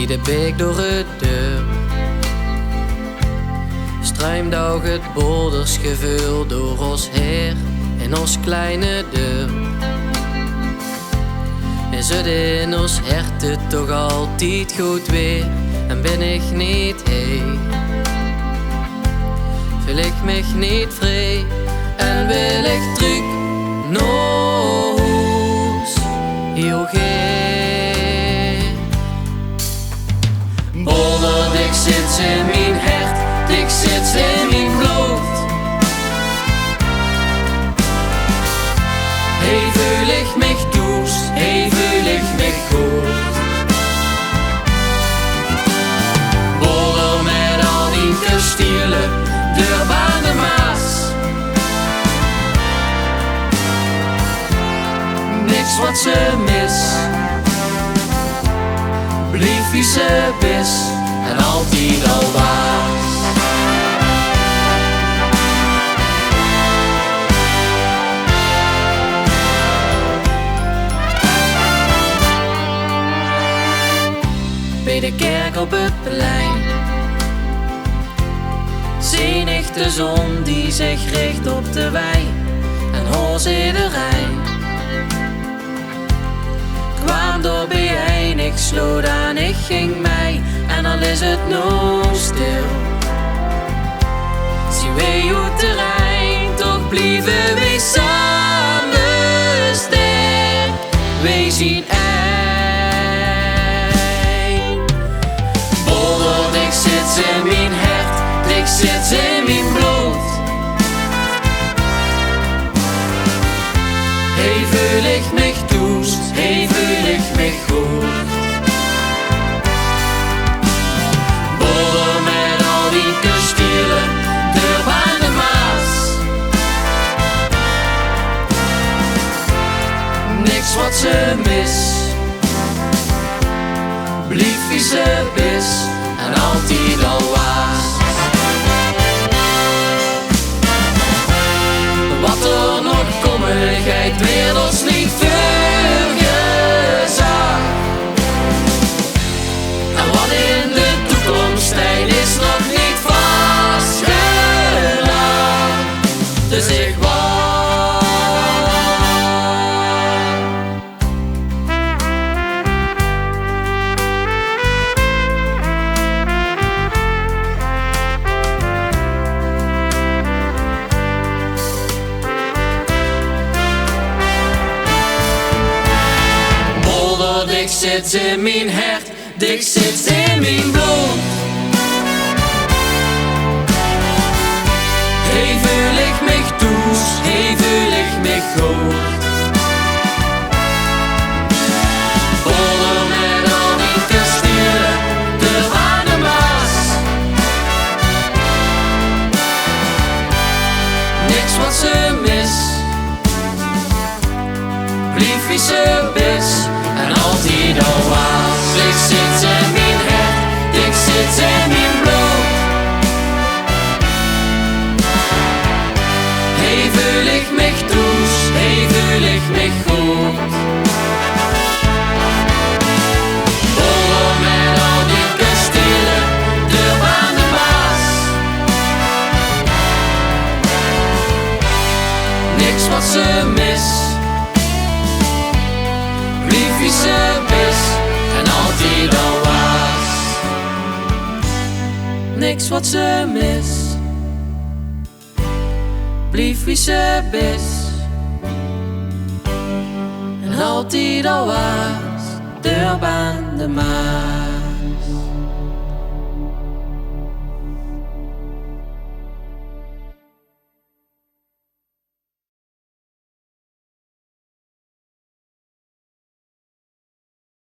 de beek door het deur. Struimdag het boulders gevuld door ons Heer in ons kleine deur. Is het in ons herten toch altijd goed weer en ben ik niet heet? Wil ik mich niet vrij en wil ik terug naar huis, heel geen. Boulder, dik zit in mijn hart, dik zit in mijn bloed. Hey, voel ik mich dus, hey, voel ik mich goed. Boulder met al die kastelen, deur aan de Maas. Niks wat ze mis, blief wie ze bis en altijd al was. Bij de kerk op het plein zie ik de zon die zich richt op de wei en hoor ze de Rijn. Kwam door bijeen, ik sloot aan, ik ging mij en al is het nog stil. Zien wij hoe terrein, toch blijven wij samen sterk. Wij zien één. Boulder, ik zit in mijn hart, ik zit in mijn bloed. Hey, voel ik mich toest, hey, voel ik mich goed. Boulder met al die kastelen, deur aan de Maas. Niks wat ze mis, blief wie ze bis en altijd al was. Wat er nog kommigheid weer ons niet voorgezag. En wat in de toekomst tijd is nog niet vastgelegd. Dus ik wacht. Dik zit in mijn hart, dik zit in mijn bloed. Hey, voel ik mich dus, hey, voel ik mich goed. Boulder met al die kastelen, deur aan de Maas. Niks wat ze mis, blief wie ze bis en altijd al was. Ik zit in mijn hart, ik zit in mijn bloed. Hey, voel ik mich dus, hey, voel ik mich goed. Boulder met al die kastelen, deur aan de Maas. Niks wat ze mis, blief wie ze bis en altijd al was. Niks wat ze mis, blief wie ze bis en altijd al was. Deur aan de Maas.